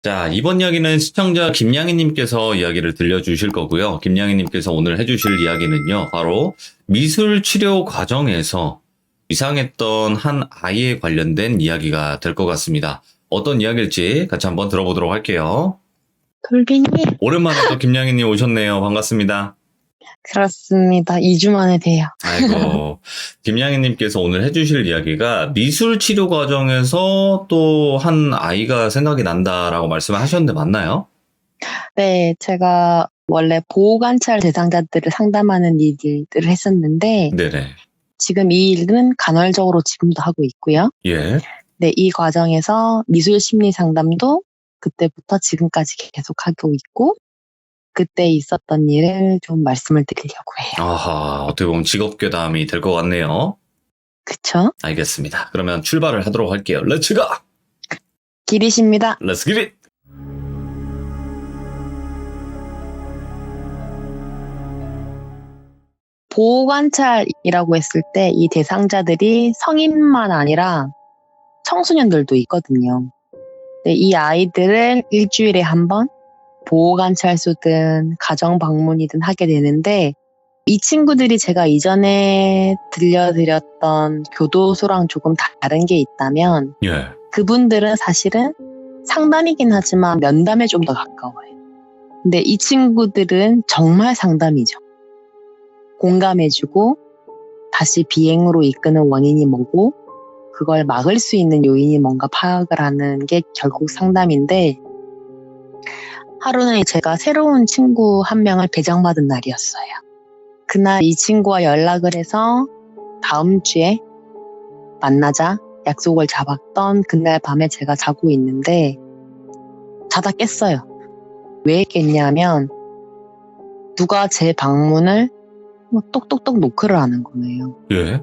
자, 이번 이야기는 시청자 김양희님께서 이야기를 들려주실 거고요. 김양희님께서 오늘 해주실 이야기는요, 바로 미술 치료 과정에서 이상했던 한 아이에 관련된 이야기가 될 것 같습니다. 어떤 이야기일지 같이 한번 들어보도록 할게요. 돌빈이? 오랜만에 또 김양희님 오셨네요. 반갑습니다. 그렇습니다. 2주 만에 봬요. 아이고, 김양희님께서 오늘 해주실 이야기가 미술 치료 과정에서 또 한 아이가 생각이 난다라고 말씀을 하셨는데 맞나요? 네, 제가 원래 보호관찰 대상자들을 상담하는 일들을 했었는데 네네. 지금 이 일은 간헐적으로 지금도 하고 있고요. 예. 네, 이 과정에서 미술 심리 상담도 그때부터 지금까지 계속 하고 있고 그때 있었던 일을 좀 말씀을 드리려고 해요. 아하, 어떻게 보면 직업괴담이 될 것 같네요. 그쵸? 알겠습니다. 그러면 출발을 하도록 할게요. 렛츠 고! 길이십니다. 렛츠 기릿! 보호관찰이라고 했을 때 이 대상자들이 성인만 아니라 청소년들도 있거든요. 네, 이 아이들을 일주일에 한 번 보호관찰소든 가정방문이든 하게 되는데 이 친구들이 제가 이전에 들려드렸던 교도소랑 조금 다른 게 있다면 예. 그분들은 사실은 상담이긴 하지만 면담에 좀 더 가까워요. 근데 이 친구들은 정말 상담이죠. 공감해주고 다시 비행으로 이끄는 원인이 뭐고 그걸 막을 수 있는 요인이 뭔가 파악을 하는 게 결국 상담인데 하루는 제가 새로운 친구 한 명을 배정받은 날이었어요. 그날 이 친구와 연락을 해서 다음 주에 만나자 약속을 잡았던 그날 밤에 제가 자고 있는데 자다 깼어요. 왜 깼냐면 누가 제 방문을 똑똑똑 노크를 하는 거예요. 예.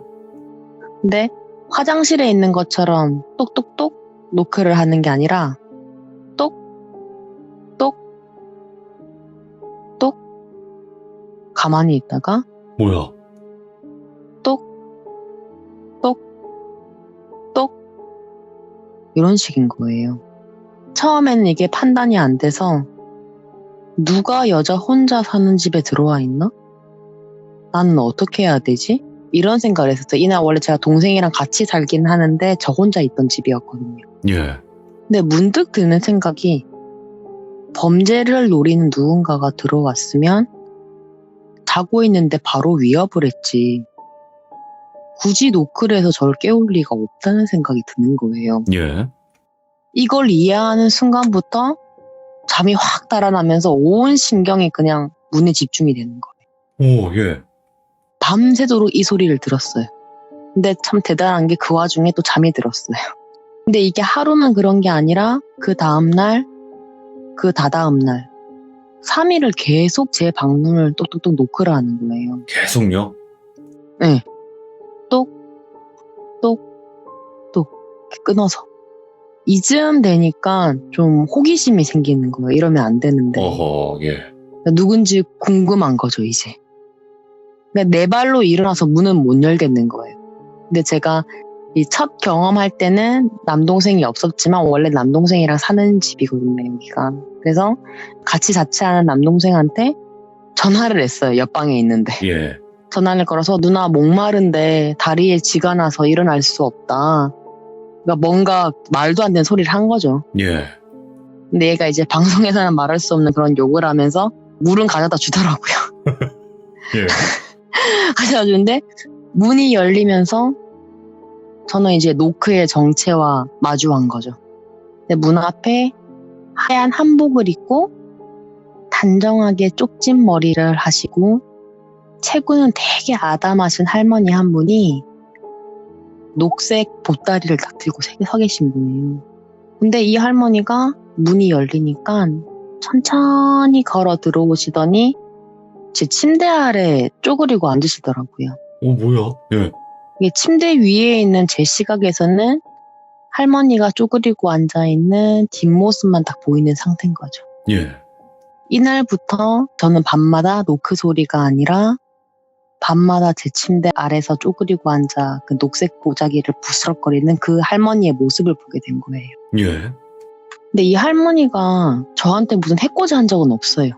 근데 화장실에 있는 것처럼 똑똑똑 노크를 하는 게 아니라 똑똑똑 가만히 있다가 뭐야? 똑똑똑 이런 식인 거예요. 처음에는 이게 판단이 안 돼서 누가 여자 혼자 사는 집에 들어와 있나? 나는 어떻게 해야 되지? 이런 생각을 했었어요. 이날 원래 제가 동생이랑 같이 살긴 하는데 저 혼자 있던 집이었거든요. 예. 근데 문득 드는 생각이 범죄를 노리는 누군가가 들어왔으면 자고 있는데 바로 위협을 했지. 굳이 노크를 해서 저를 깨울 리가 없다는 생각이 드는 거예요. 예. 이걸 이해하는 순간부터 잠이 확 달아나면서 온 신경이 그냥 문에 집중이 되는 거예요. 오, 예. 밤새도록 이 소리를 들었어요. 근데 참 대단한 게 그 와중에 또 잠이 들었어요. 근데 이게 하루만 그런 게 아니라 그 다음날, 그 다다음날 3일을 계속 제 방문을 똑똑똑 노크를 하는 거예요. 계속요? 네. 똑, 똑, 똑 이렇게 끊어서. 이쯤 되니까 좀 호기심이 생기는 거예요. 이러면 안 되는데. 어허, 예. 누군지 궁금한 거죠, 이제. 그러니까 내 발로 일어나서 문은 못 열겠는 거예요. 근데 제가 이 첫 경험할 때는 남동생이 없었지만 원래 남동생이랑 사는 집이거든요, 여기가. 그래서 같이 자취하는 남동생한테 전화를 했어요, 옆방에 있는데. 예. 전화를 걸어서 누나 목마른데 다리에 쥐가 나서 일어날 수 없다. 그러니까 뭔가 말도 안 되는 소리를 한 거죠. 예. 근데 얘가 이제 방송에서는 말할 수 없는 그런 욕을 하면서 물은 가져다 주더라고요. 예. 가져다 주는데 문이 열리면서 저는 이제 노크의 정체와 마주한 거죠. 근데 문 앞에 하얀 한복을 입고 단정하게 쪽진 머리를 하시고 체구는 되게 아담하신 할머니 한 분이 녹색 보따리를 딱 들고 서 계신 분이에요. 근데 이 할머니가 문이 열리니까 천천히 걸어 들어오시더니 제 침대 아래 쪼그리고 앉으시더라고요. 뭐야? 예. 이게 침대 위에 있는 제 시각에서는 할머니가 쪼그리고 앉아있는 뒷모습만 딱 보이는 상태인 거죠. 예. 이날부터 저는 밤마다 노크 소리가 아니라 밤마다 제 침대 아래서 쪼그리고 앉아 그 녹색 보자기를 부스럭거리는 그 할머니의 모습을 보게 된 거예요. 예. 근데 이 할머니가 저한테 무슨 해코지 한 적은 없어요.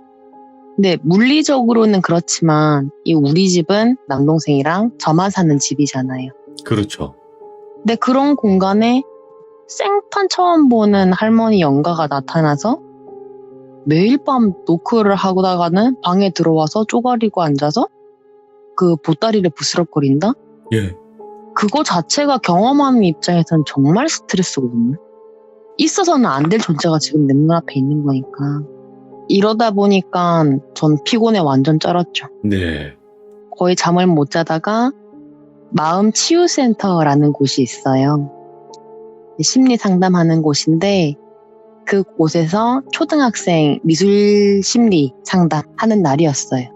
근데 물리적으로는 그렇지만 이 우리 집은 남동생이랑 저만 사는 집이잖아요. 그렇죠. 근데 그런 공간에 생판 처음 보는 할머니 영가가 나타나서 매일 밤 노크를 하다가는 방에 들어와서 쪼가리고 앉아서 그 보따리를 부스럭거린다? 예. 그거 자체가 경험하는 입장에선 정말 스트레스거든요. 있어서는 안 될 존재가 지금 내 눈앞에 있는 거니까. 이러다 보니까 전 피곤에 완전 쩔었죠. 네. 거의 잠을 못 자다가 마음치유센터라는 곳이 있어요. 심리 상담하는 곳인데 그 곳에서 초등학생 미술 심리 상담하는 날이었어요.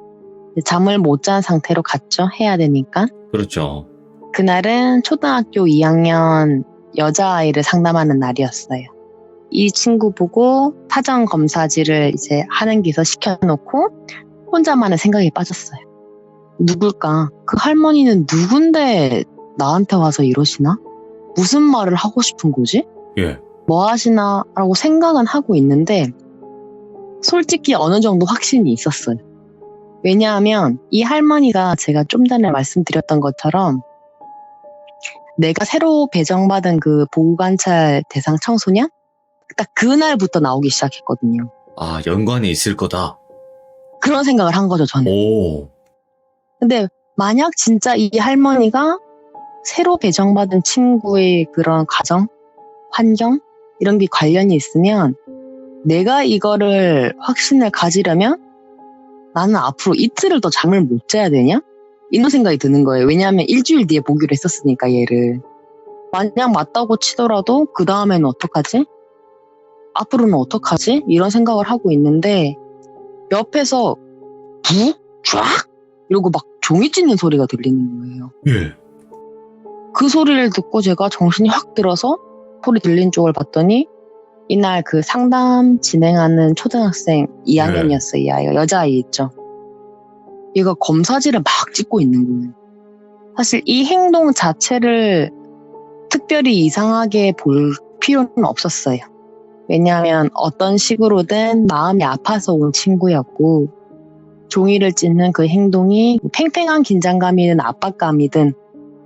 잠을 못 잔 상태로 갔죠. 해야 되니까. 그렇죠. 그날은 초등학교 2학년 여자아이를 상담하는 날이었어요. 이 친구 보고 사전 검사지를 이제 하는 기서 시켜놓고 혼자만의 생각에 빠졌어요. 누굴까? 그 할머니는 누군데 나한테 와서 이러시나? 무슨 말을 하고 싶은 거지? 예. 뭐 하시나? 라고 생각은 하고 있는데 솔직히 어느 정도 확신이 있었어요. 왜냐하면 이 할머니가 제가 좀 전에 말씀드렸던 것처럼 내가 새로 배정받은 그 보호관찰 대상 청소년? 딱 그날부터 나오기 시작했거든요. 아, 연관이 있을 거다. 그런 생각을 한 거죠, 저는. 오. 근데 만약 진짜 이 할머니가 새로 배정받은 친구의 그런 가정, 환경 이런 게 관련이 있으면 내가 이거를 확신을 가지려면 나는 앞으로 이틀을 더 잠을 못 자야 되냐? 이런 생각이 드는 거예요. 왜냐하면 일주일 뒤에 보기로 했었으니까 얘를. 만약 맞다고 치더라도 그 다음에는 어떡하지? 앞으로는 어떡하지? 이런 생각을 하고 있는데 옆에서 북? 쫙? 이러고 막 종이 찢는 소리가 들리는 거예요. 예. 그 소리를 듣고 제가 정신이 확 들어서 소리 들린 쪽을 봤더니 이날 그 상담 진행하는 초등학생 2학년이었어요. 이 아이가. 여자아이 있죠. 얘가 검사지를 막 찍고 있는 거예요. 사실 이 행동 자체를 특별히 이상하게 볼 필요는 없었어요. 왜냐하면 어떤 식으로든 마음이 아파서 온 친구였고 종이를 찢는 그 행동이 팽팽한 긴장감이든 압박감이든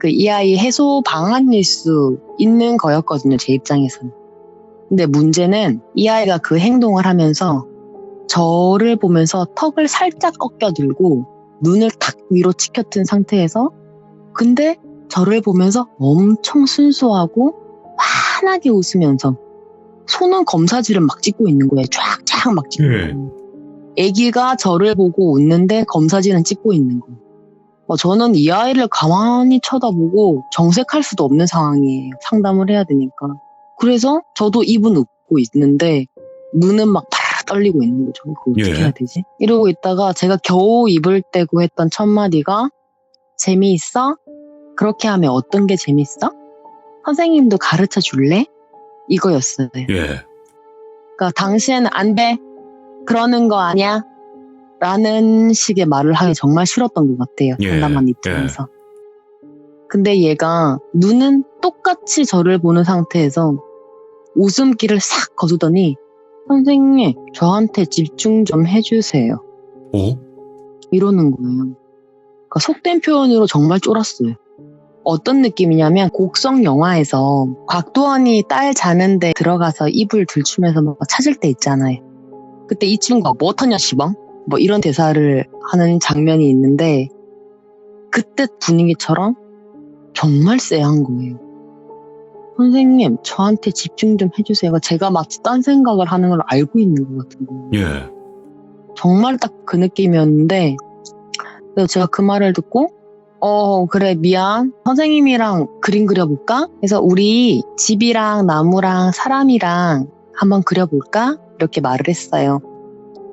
그 이 아이 해소 방안일 수 있는 거였거든요. 제 입장에서는. 근데 문제는 이 아이가 그 행동을 하면서 저를 보면서 턱을 살짝 꺾여들고 눈을 탁 위로 치켜튼 상태에서 근데 저를 보면서 엄청 순수하고 환하게 웃으면서 손은 검사지를 막 찍고 있는 거예요. 쫙쫙 막 찍고 있는 거예요. 애기가 저를 보고 웃는데 검사지는 찍고 있는 거예요. 저는 이 아이를 가만히 쳐다보고 정색할 수도 없는 상황이에요. 상담을 해야 되니까. 그래서 저도 입은 웃고 있는데 눈은 막 파르르 떨리고 있는 거죠. 그거 어떻게 해야 되지? 이러고 있다가 제가 겨우 입을 떼고 했던 첫 마디가 재미있어? 그렇게 하면 어떤 게 재밌어? 선생님도 가르쳐 줄래? 이거였어요. 예. 그러니까 당시에는 안 돼. 그러는 거 아니야. 라는 식의 말을 하기 정말 싫었던 것 같아요. 상담한 입장에서. 근데 얘가 눈은 똑같이 저를 보는 상태에서 웃음기를 싹 거두더니 선생님 저한테 집중 좀 해주세요. 이러는 거예요. 그러니까 속된 표현으로 정말 쫄았어요. 어떤 느낌이냐면 곡성 영화에서 곽도원이 딸 자는데 들어가서 이불 들추면서 막 찾을 때 있잖아요. 그때 이 친구가 뭐 터냐 시방? 뭐 이런 대사를 하는 장면이 있는데 그때 분위기처럼 정말 쎄한 거예요. 선생님 저한테 집중 좀 해주세요. 제가 마치 딴 생각을 하는 걸 알고 있는 것 같은 거예요. 예. 정말 딱 그 느낌이었는데 그래서 제가 그 말을 듣고 그래 미안 선생님이랑 그림 그려볼까? 그래서 우리 집이랑 나무랑 사람이랑 한번 그려볼까? 이렇게 말을 했어요.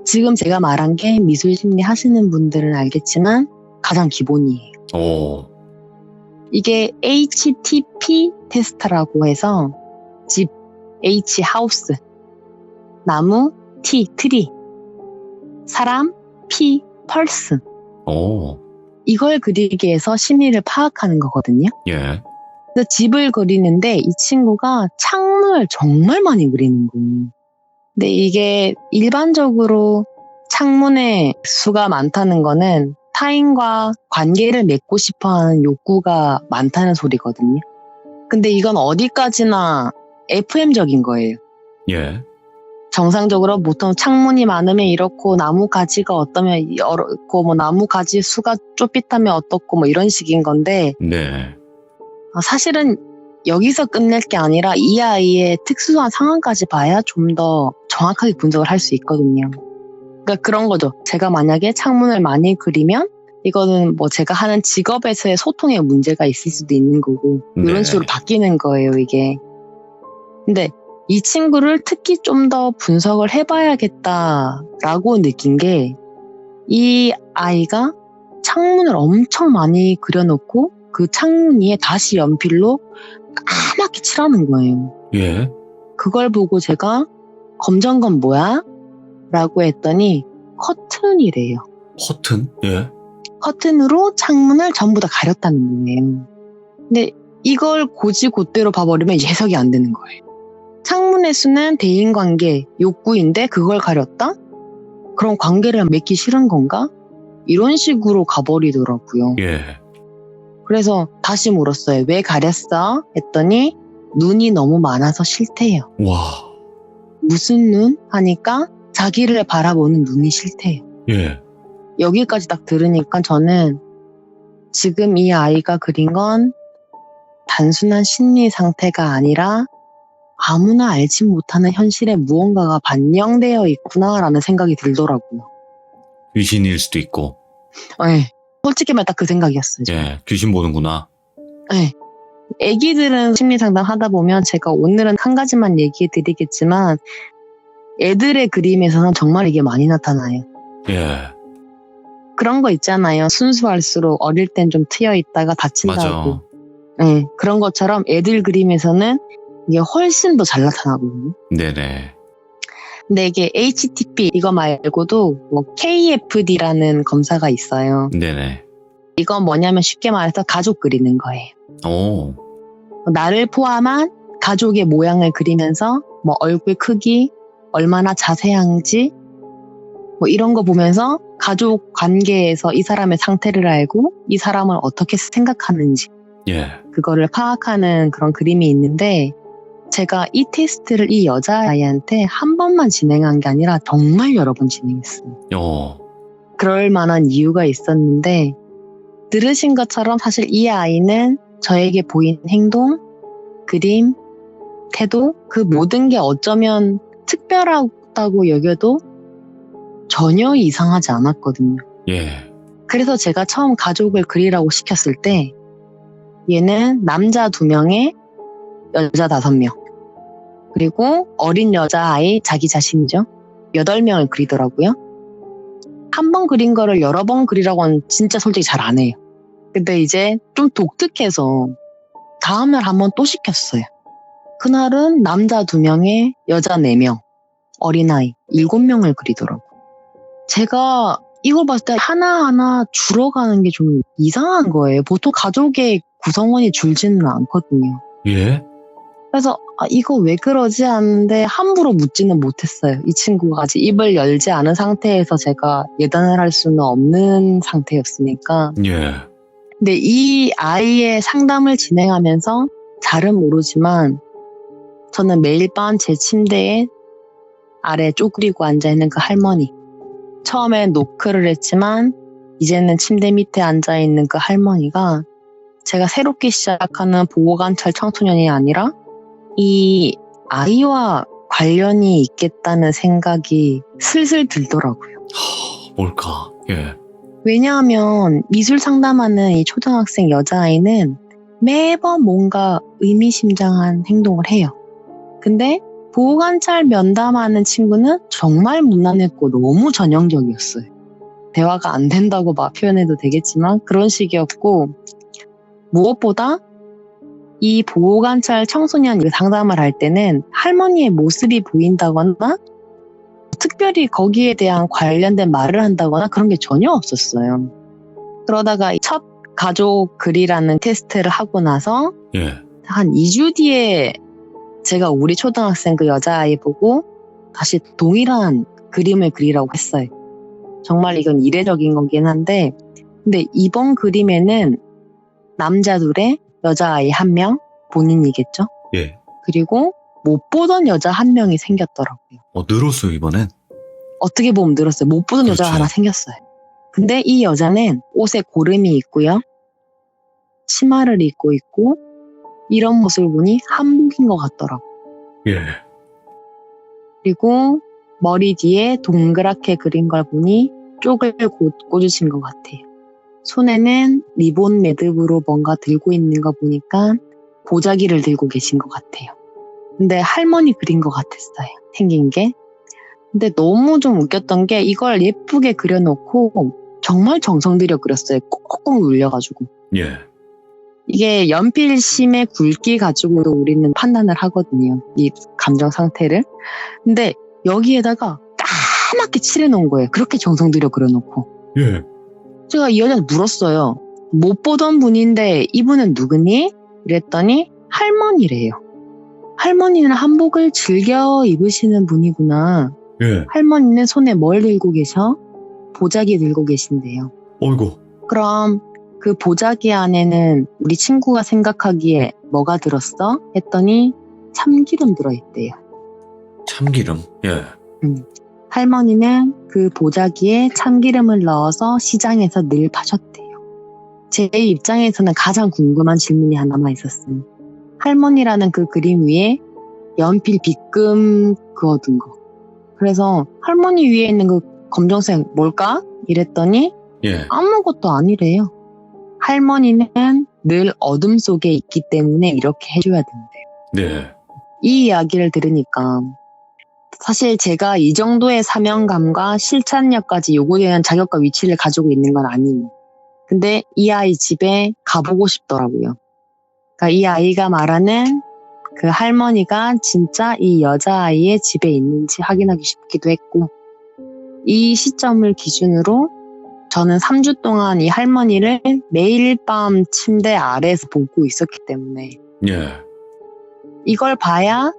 지금 제가 말한 게 미술 심리 하시는 분들은 알겠지만 가장 기본이에요. 이게 HTP 테스트라고 해서 집, H 하우스, 나무, T 트리, 사람, P 펄스. 이걸 그리기 위해서 심리를 파악하는 거거든요. 예. 그래서 집을 그리는데 이 친구가 창문을 정말 많이 그리는 거예요. 근데 이게 일반적으로 창문에 수가 많다는 거는 타인과 관계를 맺고 싶어 하는 욕구가 많다는 소리거든요. 근데 이건 어디까지나 FM적인 거예요. 예. 정상적으로 보통 창문이 많으면 이렇고 나무 가지가 어떠면 이렇고 뭐 나무 가지 수가 좁빗하면 어떻고 뭐 이런 식인 건데 네. 사실은 여기서 끝낼 게 아니라 이 아이의 특수한 상황까지 봐야 좀 더 정확하게 분석을 할 수 있거든요. 그러니까 그런 거죠. 제가 만약에 창문을 많이 그리면 이거는 뭐 제가 하는 직업에서의 소통에 문제가 있을 수도 있는 거고 이런 네. 식으로 바뀌는 거예요, 이게. 근데 이 친구를 특히 좀 더 분석을 해봐야겠다라고 느낀 게 이 아이가 창문을 엄청 많이 그려놓고 그 창문 위에 다시 연필로 까맣게 칠하는 거예요. 예. 그걸 보고 제가 검정건 뭐야? 라고 했더니 커튼이래요. 커튼? 예. 커튼으로 창문을 전부 다 가렸다는 거예요. 근데 이걸 고지고대로 봐버리면 해석이 안 되는 거예요. 창문의 수는 대인관계, 욕구인데 그걸 가렸다? 그럼 관계를 맺기 싫은 건가? 이런 식으로 가버리더라고요. 예. 그래서 다시 물었어요. 왜 가렸어? 했더니 눈이 너무 많아서 싫대요. 와. 무슨 눈? 하니까 자기를 바라보는 눈이 싫대요. 예. 여기까지 딱 들으니까 저는 지금 이 아이가 그린 건 단순한 심리 상태가 아니라 아무나 알지 못하는 현실에 무언가가 반영되어 있구나라는 생각이 들더라고요. 귀신일 수도 있고. 네. 솔직히 말해 딱 그 생각이었어요. 예. 귀신 보는구나. 네. 애기들은 심리 상담 하다 보면 제가 오늘은 한 가지만 얘기해 드리겠지만 애들의 그림에서는 정말 이게 많이 나타나요. 예. 그런 거 있잖아요. 순수할수록 어릴 땐 좀 트여 있다가 다친다고. 맞아. 네, 그런 것처럼 애들 그림에서는 이게 훨씬 더 잘 나타나거든요. 네네. 근데 이게 HTP 이거 말고도 뭐 KFD라는 검사가 있어요. 네네. 이건 뭐냐면 쉽게 말해서 가족 그리는 거예요. 오. 나를 포함한 가족의 모양을 그리면서 뭐 얼굴 크기, 얼마나 자세한지 뭐 이런 거 보면서 가족 관계에서 이 사람의 상태를 알고 이 사람을 어떻게 생각하는지 예. 그거를 파악하는 그런 그림이 있는데 제가 이 테스트를 이 여자아이한테 한 번만 진행한 게 아니라 정말 여러 번 진행했어요. 오. 그럴 만한 이유가 있었는데 들으신 것처럼 사실 이 아이는 저에게 보인 행동, 그림, 태도 그 모든 게 어쩌면 특별하다고 여겨도 전혀 이상하지 않았거든요. 예. 그래서 제가 처음 가족을 그리라고 시켰을 때 얘는 남자 2명에 여자 5명 그리고 어린 여자아이 자기 자신이죠. 8명을 그리더라고요. 한 번 그린 거를 여러 번 그리라고는 진짜 솔직히 잘 안 해요. 근데 이제 좀 독특해서 다음날 한 번 또 시켰어요. 그날은 남자 2명에 여자 4명, 어린아이 7명을 그리더라고요. 제가 이걸 봤을 때 하나하나 줄어가는 게 좀 이상한 거예요. 보통 가족의 구성원이 줄지는 않거든요. 예. 그래서 이거 왜 그러지 하는데 함부로 묻지는 못했어요. 이 친구가 아직 입을 열지 않은 상태에서 제가 예단을 할 수는 없는 상태였으니까. 예. 근데 이 아이의 상담을 진행하면서 잘은 모르지만 저는 매일 밤 제 침대에 아래 쪼그리고 앉아있는 그 할머니 처음엔 노크를 했지만 이제는 침대 밑에 앉아있는 그 할머니가 제가 새롭게 시작하는 보호관찰 청소년이 아니라 이 아이와 관련이 있겠다는 생각이 슬슬 들더라고요. 뭘까? 예. 왜냐하면 미술 상담하는 이 초등학생 여자아이는 매번 뭔가 의미심장한 행동을 해요. 근데 보호관찰 면담하는 친구는 정말 무난했고 너무 전형적이었어요. 대화가 안 된다고 막 표현해도 되겠지만 그런 식이었고 무엇보다 이 보호관찰 청소년 상담을 할 때는 할머니의 모습이 보인다거나 특별히 거기에 대한 관련된 말을 한다거나 그런 게 전혀 없었어요. 그러다가 첫 가족 글이라는 테스트를 하고 나서 예. 한 2주 뒤에 제가 우리 초등학생 그 여자아이 보고 다시 동일한 그림을 그리라고 했어요. 정말 이건 이례적인 거긴 한데, 근데 이번 그림에는 남자 둘에 여자아이 1명, 본인이겠죠? 예. 그리고 못 보던 여자 1명이 생겼더라고요. 늘었어요, 이번엔. 어떻게 보면 늘었어요. 못 보던 그렇죠. 여자가 하나 생겼어요. 근데 이 여자는 옷에 고름이 있고요. 치마를 입고 있고 이런 모습을 보니 한복인 것 같더라고요. 예. 그리고 머리 뒤에 동그랗게 그린 걸 보니 쪽을 꽂으신 것 같아요. 손에는 리본 매듭으로 뭔가 들고 있는 거 보니까 보자기를 들고 계신 것 같아요. 근데 할머니 그린 것 같았어요. 생긴 게. 근데 너무 좀 웃겼던 게 이걸 예쁘게 그려놓고 정말 정성 들여 그렸어요. 꾹꾹 눌려가지고. 예. 이게 연필심의 굵기 가지고도 우리는 판단을 하거든요. 이 감정 상태를. 근데 여기에다가 까맣게 칠해놓은 거예요. 그렇게 정성 들여 그려놓고. 예. 제가 이 여자한테 물었어요. 못 보던 분인데 이분은 누구니? 이랬더니 할머니래요. 할머니는 한복을 즐겨 입으시는 분이구나. 예. 할머니는 손에 뭘 들고 계셔? 보자기 들고 계신데요. 어이구. 그럼 그 보자기 안에는 우리 친구가 생각하기에 뭐가 들었어? 했더니 참기름 들어있대요. 참기름. 예. 할머니는 그 보자기에 참기름을 넣어서 시장에서 늘 파셨대요. 제 입장에서는 가장 궁금한 질문이 하나만 있었어요. 할머니라는 그 그림 위에 연필 빗금 그어둔 거. 그래서 할머니 위에 있는 그 검정색 뭘까? 이랬더니 예. 아무것도 아니래요. 할머니는 늘 어둠 속에 있기 때문에 이렇게 해줘야 된대요. 네. 이 이야기를 들으니까 사실 제가 이 정도의 사명감과 실천력까지 요구되는 자격과 위치를 가지고 있는 건 아니에요. 근데 이 아이 집에 가보고 싶더라고요. 그러니까 이 아이가 말하는 그 할머니가 진짜 이 여자아이의 집에 있는지 확인하기 싶기도 했고, 이 시점을 기준으로 저는 3주 동안 이 할머니를 매일 밤 침대 아래에서 보고 있었기 때문에 예. 이걸 봐야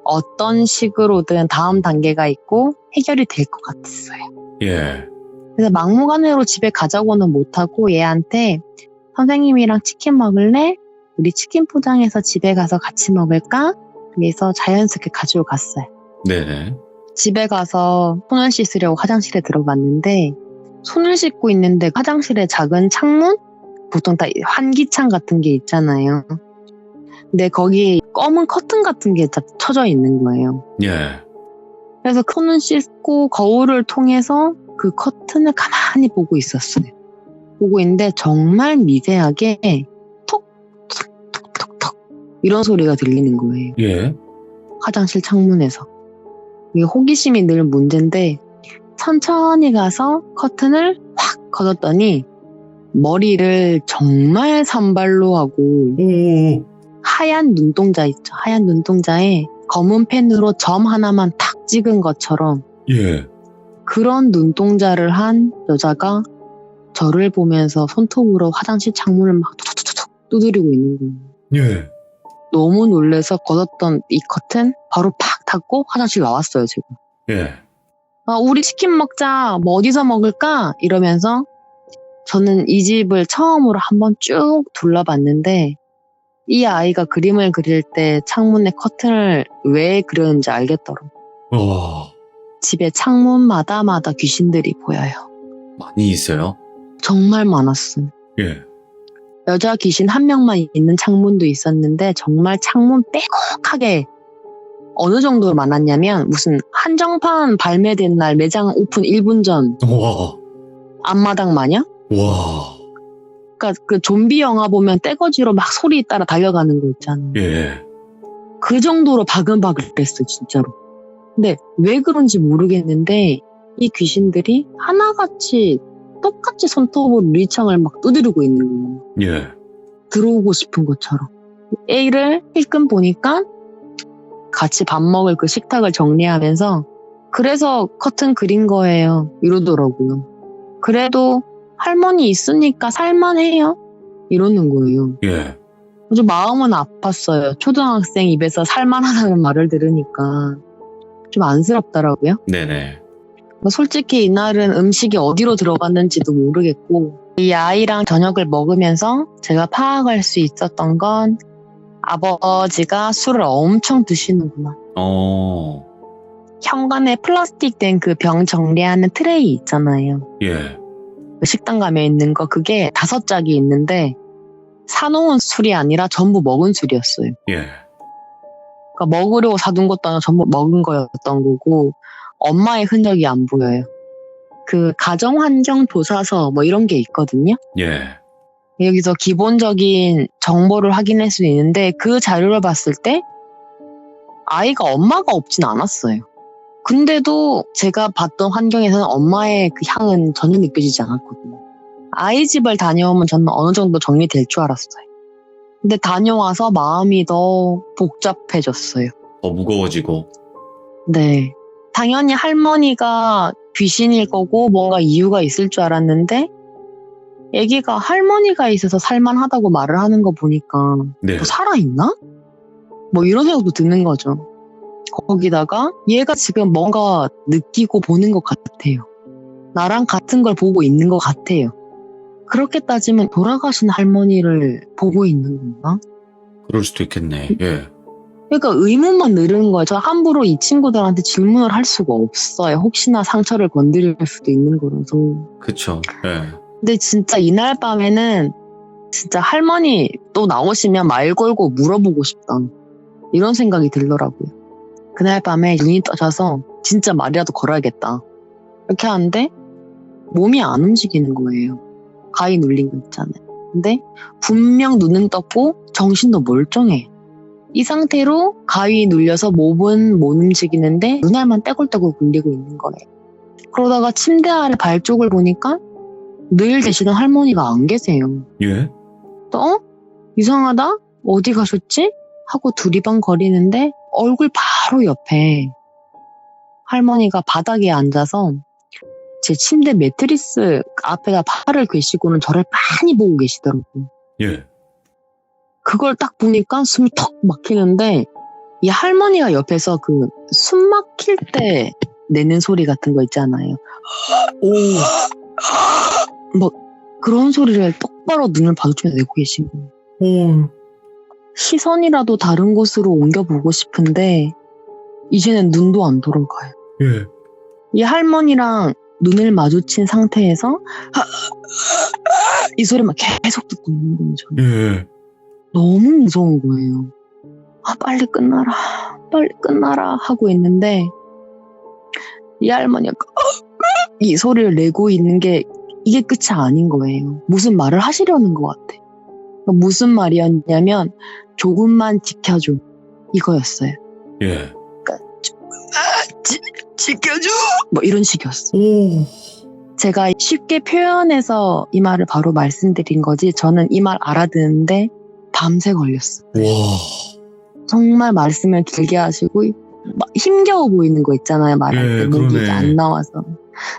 어떤 식으로든 다음 단계가 있고 해결이 될 것 같았어요. 예. 그래서 막무가내로 집에 가자고는 못하고 얘한테 선생님이랑 치킨 먹을래? 우리 치킨 포장해서 집에 가서 같이 먹을까? 그래서 자연스럽게 가지고 갔어요. 네네. 집에 가서 손을 씻으려고 화장실에 들어갔는데 손을 씻고 있는데 화장실에 작은 창문? 보통 다 환기창 같은 게 있잖아요. 근데 거기에 검은 커튼 같은 게 다 쳐져 있는 거예요. 예. 그래서 손을 씻고 거울을 통해서 그 커튼을 가만히 보고 있었어요. 보고 있는데 정말 미세하게 톡톡톡톡 이런 소리가 들리는 거예요. 예. 화장실 창문에서. 이게 호기심이 늘 문제인데 천천히 가서 커튼을 확 걷었더니 머리를 정말 산발로 하고 오. 하얀 눈동자 있죠. 하얀 눈동자에 검은 펜으로 점 하나만 탁 찍은 것처럼 예. 그런 눈동자를 한 여자가 저를 보면서 손톱으로 화장실 창문을 막 툭툭툭툭 두드리고 있는 거예요. 예. 너무 놀래서 걷었던 이 커튼 바로 팍 닫고 화장실 나왔어요, 제가. 예. 우리 치킨 먹자. 뭐 어디서 먹을까? 이러면서 저는 이 집을 처음으로 한번 쭉 둘러봤는데 이 아이가 그림을 그릴 때 창문에 커튼을 왜 그렸는지 알겠더라고요. 와. 집에 창문마다 귀신들이 보여요. 많이 있어요? 정말 많았어요. 예. 여자 귀신 1명만 있는 창문도 있었는데 정말 창문 빼곡하게 어느 정도로 많았냐면 무슨 한정판 발매된 날 매장 오픈 1분 전 와. 앞마당 마냥? 와. 그러니까 그 좀비 영화 보면 떼거지로 막 소리 따라 달려가는 거 있잖아요. 예. 그 정도로 바글바글했어 진짜로. 근데 왜 그런지 모르겠는데 이 귀신들이 하나같이 똑같이 손톱으로 유리창을 막 두드리고 있는 거예요. 예. 들어오고 싶은 것처럼. A를 힐끔 보니까 같이 밥 먹을 그 식탁을 정리하면서 그래서 커튼 그린 거예요. 이러더라고요. 그래도 할머니 있으니까 살만해요. 이러는 거예요. 예. 아주 마음은 아팠어요. 초등학생 입에서 살만하다는 말을 들으니까. 좀 안쓰럽더라고요. 네네. 솔직히 이날은 음식이 어디로 들어갔는지도 모르겠고 이 아이랑 저녁을 먹으면서 제가 파악할 수 있었던 건 아버지가 술을 엄청 드시는구나. 현관에 플라스틱 된 그 병 정리하는 트레이 있잖아요. 예. 그 식당 가면 있는 거 그게 5짝이 있는데 사놓은 술이 아니라 전부 먹은 술이었어요. 예. 그러니까 먹으려고 사둔 것도 아니라 전부 먹은 거였던 거고 엄마의 흔적이 안 보여요. 그 가정환경조사서 뭐 이런 게 있거든요. 예. 여기서 기본적인 정보를 확인할 수 있는데 그 자료를 봤을 때 아이가 엄마가 없진 않았어요. 근데도 제가 봤던 환경에서는 엄마의 그 향은 전혀 느껴지지 않았거든요. 아이 집을 다녀오면 저는 어느 정도 정리될 줄 알았어요. 근데 다녀와서 마음이 더 복잡해졌어요. 더 무거워지고. 네. 당연히 할머니가 귀신일 거고 뭔가 이유가 있을 줄 알았는데 애기가 할머니가 있어서 살만하다고 말을 하는 거 보니까 네. 뭐 살아있나? 뭐 이런 생각도 드는 거죠. 거기다가 얘가 지금 뭔가 느끼고 보는 것 같아요. 나랑 같은 걸 보고 있는 것 같아요. 그렇게 따지면 돌아가신 할머니를 보고 있는 건가? 그럴 수도 있겠네. 예. 그러니까 의문만 늘은 거예요. 저 함부로 이 친구들한테 질문을 할 수가 없어요. 혹시나 상처를 건드릴 수도 있는 거라서. 그쵸. 예. 근데 진짜 이날 밤에는 진짜 할머니 또 나오시면 말 걸고 물어보고 싶다. 이런 생각이 들더라고요. 그날 밤에 눈이 떠져서 진짜 말이라도 걸어야겠다. 이렇게 하는데 몸이 안 움직이는 거예요. 가위 눌린 거 있잖아요. 근데 분명 눈은 떴고 정신도 멀쩡해. 이 상태로 가위 눌려서 몸은 못 움직이는데 눈알만 떼굴떼굴 굴리고 있는 거예요. 그러다가 침대 아래 발쪽을 보니까 늘 계시던 할머니가 안 계세요. 예? 또 이상하다? 어디 가셨지? 하고 두리번거리는데 얼굴 바로 옆에 할머니가 바닥에 앉아서 제 침대 매트리스 앞에다 팔을 괴시고는 저를 많이 보고 계시더라고요. 예. 그걸 딱 보니까 숨이 턱 막히는데 이 할머니가 옆에서 그 숨 막힐 때 내는 소리 같은 거 있잖아요. 오. 뭐 그런 소리를 똑바로 눈을 마주치면서 내고 계신 거예요. 오. 시선이라도 다른 곳으로 옮겨보고 싶은데 이제는 눈도 안 돌아가요. 예. 이 할머니랑 눈을 마주친 상태에서 이 소리만 계속 듣고 있는 거예요. 저는. 예. 너무 무서운 거예요. 아, 빨리 끝나라. 빨리 끝나라 하고 있는데 이 할머니가 이 소리를 내고 있는 게 이게 끝이 아닌 거예요. 무슨 말을 하시려는 것 같아. 무슨 말이었냐면 조금만 지켜줘 이거였어요. 예. 지켜줘 뭐 이런 식이었어. 오. 제가 쉽게 표현해서 이 말을 바로 말씀드린 거지 저는 이 말 알아듣는데 밤새 걸렸어. 와. 정말 말씀을 길게 하시고 막 힘겨워 보이는 거 있잖아요. 말할 때 예, 목이 그러네. 안 나와서.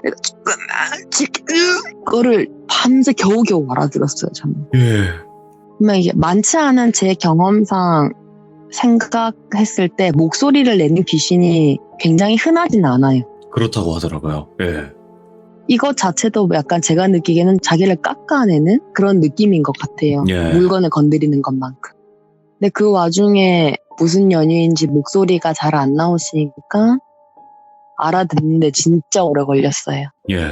그래서 조금만 지켜줘 그거를 밤새 겨우겨우 알아들었어요. 저는. 예. 정말 이게 많지 않은 제 경험상 생각했을 때 목소리를 내는 귀신이 굉장히 흔하진 않아요. 그렇다고 하더라고요. 예. 이것 자체도 약간 제가 느끼기에는 자기를 깎아내는 그런 느낌인 것 같아요. 예. 물건을 건드리는 것만큼. 근데 그 와중에 무슨 연유인지 목소리가 잘 안 나오시니까 알아듣는데 진짜 오래 걸렸어요. 예.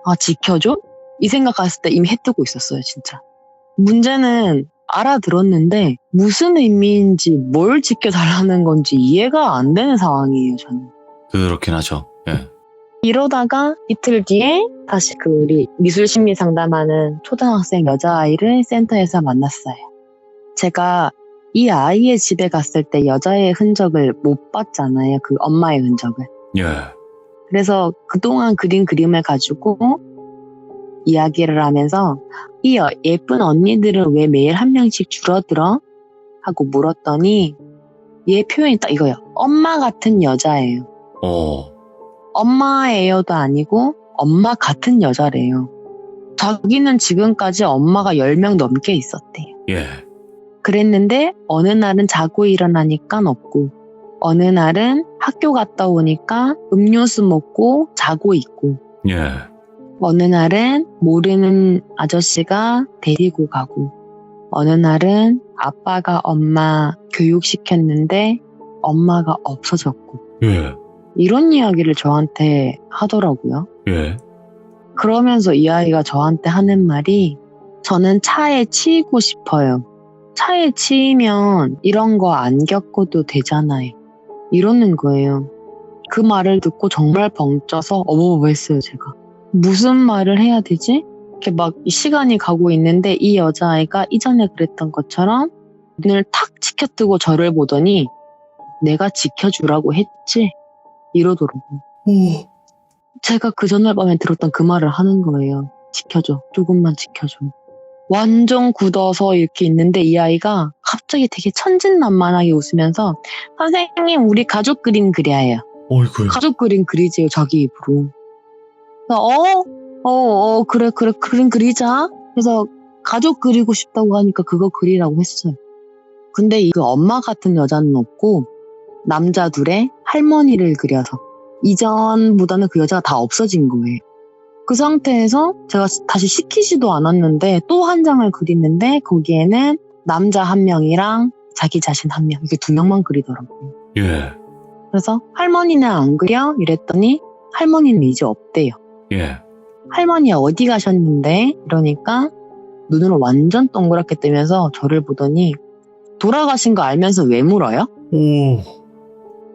아, 지켜줘? 이 생각했을 때 이미 해 뜨고 있었어요, 진짜. 문제는 알아들었는데 무슨 의미인지 뭘 지켜달라는 건지 이해가 안 되는 상황이에요, 저는. 그렇긴 하죠. 예. 이러다가 이틀 뒤에 다시 그 우리 미술 심리 상담하는 초등학생 여자아이를 센터에서 만났어요. 제가 이 아이의 집에 갔을 때 여자의 흔적을 못 봤잖아요. 그 엄마의 흔적을. 예. 그래서 그동안 그린 그림을 가지고 이야기를 하면서 이 예쁜 언니들은 왜 매일 한 명씩 줄어들어? 하고 물었더니 얘 표현이 딱 이거예요. 엄마 같은 여자예요. 엄마예요도 아니고 엄마 같은 여자래요. 자기는 지금까지 엄마가 10명 넘게 있었대요. 예. 그랬는데 어느 날은 자고 일어나니까 없고 어느 날은 학교 갔다 오니까 음료수 먹고 자고 있고, 예. 어느 날은 모르는 아저씨가 데리고 가고, 어느 날은 아빠가 엄마 교육시켰는데 엄마가 없어졌고, 예. 이런 이야기를 저한테 하더라고요. 예. 그러면서 이 아이가 저한테 하는 말이, 저는 차에 치이고 싶어요. 차에 치이면 이런 거 안 겪어도 되잖아요. 이러는 거예요. 그 말을 듣고 정말 벙쪄서 어버버 했어요, 제가. 무슨 말을 해야 되지? 이렇게 막 시간이 가고 있는데 이 여자아이가 이전에 그랬던 것처럼 눈을 탁 치켜뜨고 저를 보더니 내가 지켜주라고 했지? 이러더라고요. 오. 제가 그 전날 밤에 들었던 그 말을 하는 거예요. 지켜줘. 조금만 지켜줘. 완전 굳어서 이렇게 있는데 이 아이가 갑자기 되게 천진난만하게 웃으면서 선생님 우리 가족 그림 그려요. 어이구. 가족 그림 그리지요, 자기 입으로. 그래, 그림 그리자. 그래서 가족 그리고 싶다고 하니까 그거 그리라고 했어요. 근데 그 엄마 같은 여자는 없고 남자 둘의 할머니를 그려서 이전보다는 그 여자가 다 없어진 거예요. 그 상태에서 제가 다시 시키지도 않았는데 또 한 장을 그리는데 거기에는 남자 한 명이랑 자기 자신 한 명, 이렇게 두 명만 그리더라고요. 예. 그래서 할머니는 안 그려? 이랬더니 할머니는 이제 없대요. 예. 할머니 어디 가셨는데? 이러니까 눈을 완전 동그랗게 뜨면서 저를 보더니 돌아가신 거 알면서 왜 물어요? 오.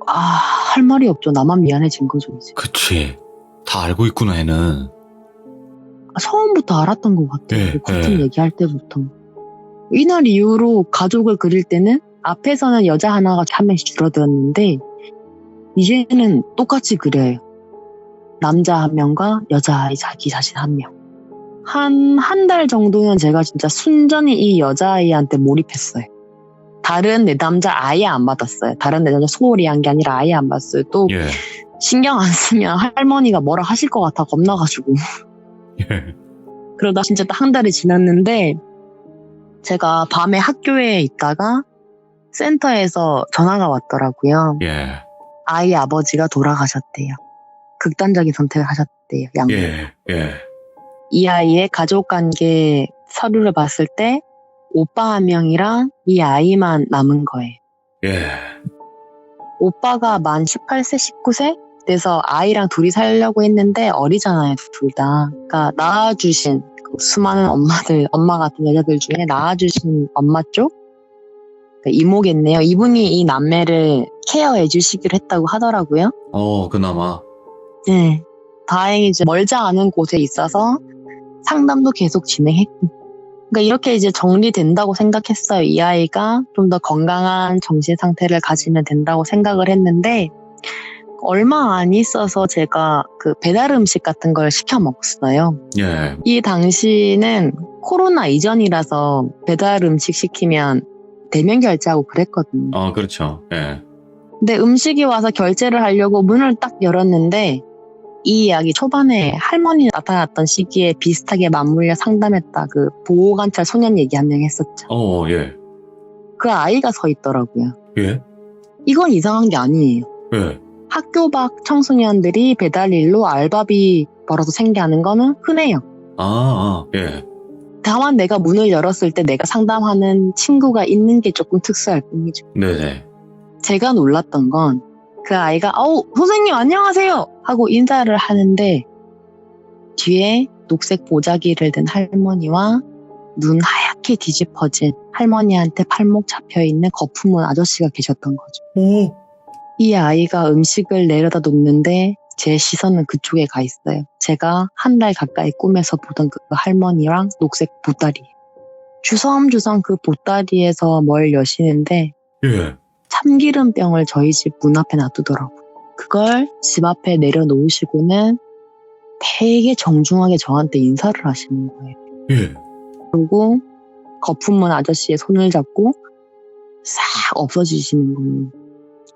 할 말이 없죠. 나만 미안해진 거죠, 이제. 그치. 다 알고 있구나, 애는. 처음부터 알았던 것 같아요. 예, 그 커튼 예. 얘기할 때부터. 이날 이후로 가족을 그릴 때는 앞에서는 여자 하나가 한 명씩 줄어들었는데 이제는 똑같이 그려요. 남자 한 명과 여자아이 자기 자신 한 명. 한 달 정도는 제가 진짜 순전히 이 여자아이한테 몰입했어요. 다른 내 남자 아예 안 받았어요. 다른 내 남자 소홀히 한 게 아니라 아예 안 봤어요. 또 예. 신경 안 쓰면 할머니가 뭐라 하실 것 같아 겁나가지고. 예. 그러다 진짜 딱 한 달이 지났는데 제가 밤에 학교에 있다가 센터에서 전화가 왔더라고요. 예. 아이 아버지가 돌아가셨대요. 극단적인 선택을 하셨대요. 양쪽. 예. 예. 이 아이의 가족관계 서류를 봤을 때 오빠 한 명이랑 이 아이만 남은 거예요. 예. 오빠가 만 18세, 19세? 그래서 아이랑 둘이 살려고 했는데 어리잖아요, 둘 다. 그러니까 낳아주신 그 수많은 엄마들, 엄마 같은 여자들 중에 낳아주신 엄마 쪽? 그러니까 이모겠네요. 이분이 이 남매를 케어해 주시기로 했다고 하더라고요. 그나마. 네. 다행히 이제 멀지 않은 곳에 있어서 상담도 계속 진행했고. 그러니까 이렇게 이제 정리된다고 생각했어요. 이 아이가 좀 더 건강한 정신 상태를 가지면 된다고 생각을 했는데 얼마 안 있어서 제가 그 배달 음식 같은 걸 시켜 먹었어요. 예. 이 당시는 코로나 이전이라서 배달 음식 시키면 대면 결제하고 그랬거든요. 그렇죠. 예. 근데 음식이 와서 결제를 하려고 문을 딱 열었는데 이 이야기 초반에 할머니 나타났던 시기에 비슷하게 맞물려 상담했다. 그 보호관찰 소년 얘기 한 명 했었죠. 예. 그 아이가 서 있더라고요. 예. 이건 이상한 게 아니에요. 예. 학교 밖 청소년들이 배달 일로 알바비 벌어서 생계하는 거는 흔해요. 예. 다만 내가 문을 열었을 때 내가 상담하는 친구가 있는 게 조금 특수할 뿐이죠. 네네. 제가 놀랐던 건 그 아이가 선생님 안녕하세요 하고 인사를 하는데 뒤에 녹색 보자기를 든 할머니와 눈 하얗게 뒤집어진 할머니한테 팔목 잡혀있는 거품은 아저씨가 계셨던 거죠. 오. 이 아이가 음식을 내려다 놓는데 제 시선은 그쪽에 가 있어요. 제가 한 달 가까이 꿈에서 보던 그 할머니랑 녹색 보따리. 주섬주섬 그 보따리에서 뭘 여시는데 예. 참기름병을 저희 집 문 앞에 놔두더라고요. 그걸 집 앞에 내려놓으시고는 되게 정중하게 저한테 인사를 하시는 거예요. 예. 그리고 거품문 아저씨의 손을 잡고 싹 없어지시는 거예요.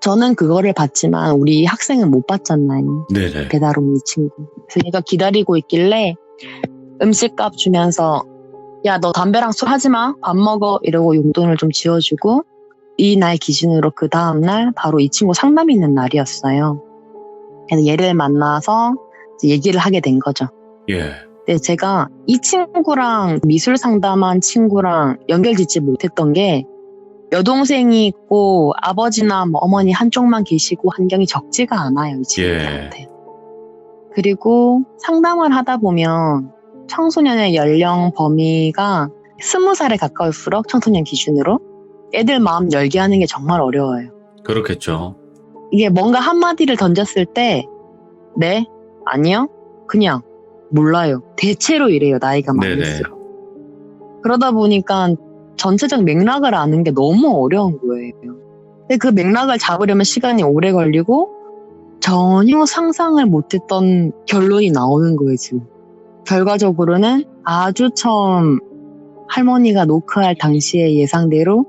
저는 그거를 봤지만 우리 학생은 못 봤잖아요. 네네. 배달 온 이 친구. 그래서 얘가 기다리고 있길래 음식값 주면서 야, 너 담배랑 술 하지 마. 밥 먹어. 이러고 용돈을 좀 지어주고 이 날 기준으로 그 다음날 바로 이 친구 상담이 있는 날이었어요. 그래서 얘를 만나서 이제 얘기를 하게 된 거죠. 예. 근데 제가 이 친구랑 미술 상담한 친구랑 연결 짓지 못했던 게 여동생이 있고 아버지나 뭐 어머니 한쪽만 계시고 환경이 적지가 않아요, 이 친구들한테. 그리고 상담을 하다 보면 청소년의 연령 범위가 20살에 가까울수록 청소년 기준으로 애들 마음 열게 하는 게 정말 어려워요. 그렇겠죠. 이게 뭔가 한마디를 던졌을 때 네? 아니요? 그냥 몰라요. 대체로 이래요, 나이가 네네. 많을수록. 그러다 보니까 전체적 맥락을 아는 게 너무 어려운 거예요. 근데 그 맥락을 잡으려면 시간이 오래 걸리고 전혀 상상을 못했던 결론이 나오는 거예요, 지금. 결과적으로는 아주 처음 할머니가 노크할 당시의 예상대로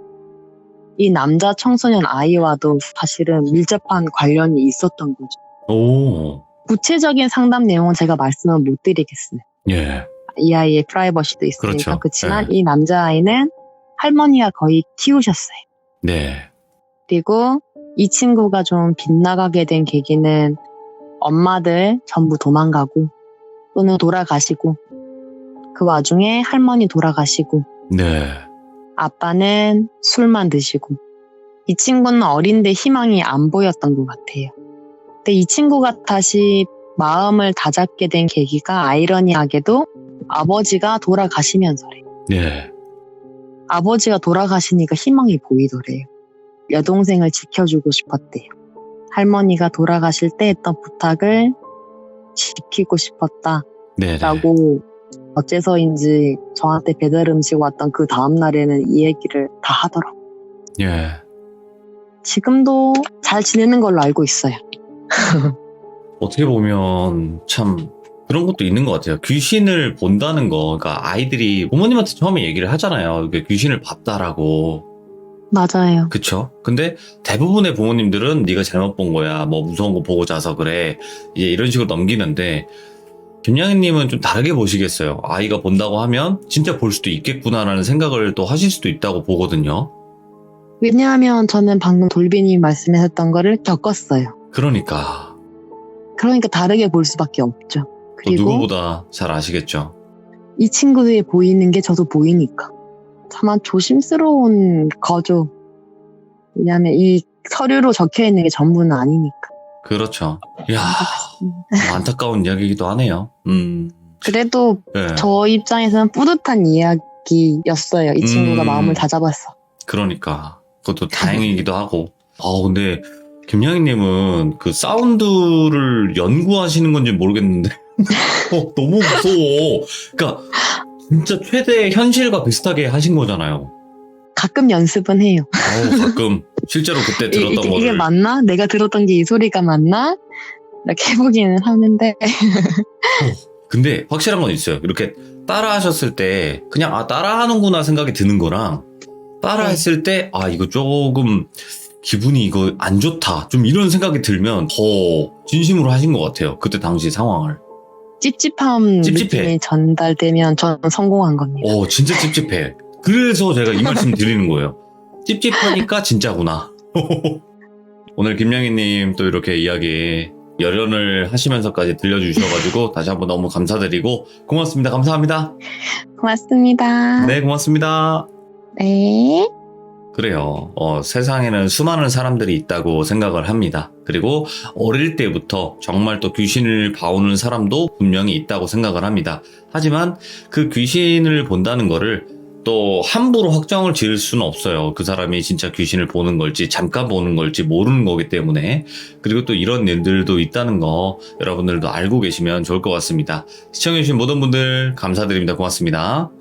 이 남자 청소년 아이와도 사실은 밀접한 관련이 있었던 거죠. 오. 구체적인 상담 내용은 제가 말씀을 못 드리겠어요. 예. 이 아이의 프라이버시도 있으니까. 그렇죠. 그렇지만 네. 이 남자아이는 할머니가 거의 키우셨어요. 네. 그리고 이 친구가 좀 빗나가게 된 계기는 엄마들 전부 도망가고 또는 돌아가시고 그 와중에 할머니 돌아가시고 네. 아빠는 술만 드시고 이 친구는 어린데 희망이 안 보였던 것 같아요. 근데 이 친구가 다시 마음을 다잡게 된 계기가 아이러니하게도 아버지가 돌아가시면서래. 네. 아버지가 돌아가시니까 희망이 보이더래요. 여동생을 지켜주고 싶었대요. 할머니가 돌아가실 때 했던 부탁을 지키고 싶었다라고 네네. 어째서인지 저한테 배달 음식 왔던 그 다음날에는 이 얘기를 다 하더라고요. 예. 지금도 잘 지내는 걸로 알고 있어요. 어떻게 보면 참 그런 것도 있는 것 같아요. 귀신을 본다는 거, 그러니까 아이들이 부모님한테 처음에 얘기를 하잖아요. 이게 귀신을 봤다라고. 맞아요. 그쵸? 근데 대부분의 부모님들은 네가 잘못 본 거야. 뭐 무서운 거 보고 자서 그래. 이제 이런 식으로 넘기는데 김양희님은 좀 다르게 보시겠어요. 아이가 본다고 하면 진짜 볼 수도 있겠구나라는 생각을 또 하실 수도 있다고 보거든요. 왜냐하면 저는 방금 돌비님이 말씀하셨던 거를 겪었어요. 그러니까 그러니까 다르게 볼 수밖에 없죠. 또 그리고 누구보다 잘 아시겠죠. 이 친구들이 보이는 게 저도 보이니까. 다만 조심스러운 거죠. 왜냐하면 이 서류로 적혀있는 게 전부는 아니니까. 그렇죠. 이야, 안타까운 이야기이기도 하네요. 그래도 네. 저 입장에서는 뿌듯한 이야기였어요. 이 친구가 마음을 다잡았어. 그러니까 그것도 다행이기도 하고. 근데 김양희님은 그 사운드를 연구하시는 건지 모르겠는데 너무 무서워. 그러니까 진짜 최대 현실과 비슷하게 하신 거잖아요. 가끔 연습은 해요. 가끔 실제로 그때 들었던 거를 이게 맞나? 내가 들었던 게 이 소리가 맞나? 이렇게 해보기는 하는데 근데 확실한 건 있어요. 이렇게 따라 하셨을 때 그냥 따라 하는구나 생각이 드는 거랑 따라 했을 때 이거 조금 기분이 이거 안 좋다 좀 이런 생각이 들면 더 진심으로 하신 것 같아요. 그때 당시 상황을. 찝찝해. 느낌이 전달되면 저는 성공한 겁니다. 진짜 찝찝해. 그래서 제가 이 말씀 드리는 거예요. 찝찝하니까 진짜구나. 오늘 김양희님 또 이렇게 이야기 열연을 하시면서까지 들려주셔가지고 다시 한번 너무 감사드리고 고맙습니다. 감사합니다. 고맙습니다. 네, 고맙습니다. 네. 그래요. 세상에는 수많은 사람들이 있다고 생각을 합니다. 그리고 어릴 때부터 정말 또 귀신을 봐오는 사람도 분명히 있다고 생각을 합니다. 하지만 그 귀신을 본다는 거를 또 함부로 확정을 지을 수는 없어요. 그 사람이 진짜 귀신을 보는 걸지 잠깐 보는 걸지 모르는 거기 때문에. 그리고 또 이런 일들도 있다는 거 여러분들도 알고 계시면 좋을 것 같습니다. 시청해주신 모든 분들 감사드립니다. 고맙습니다.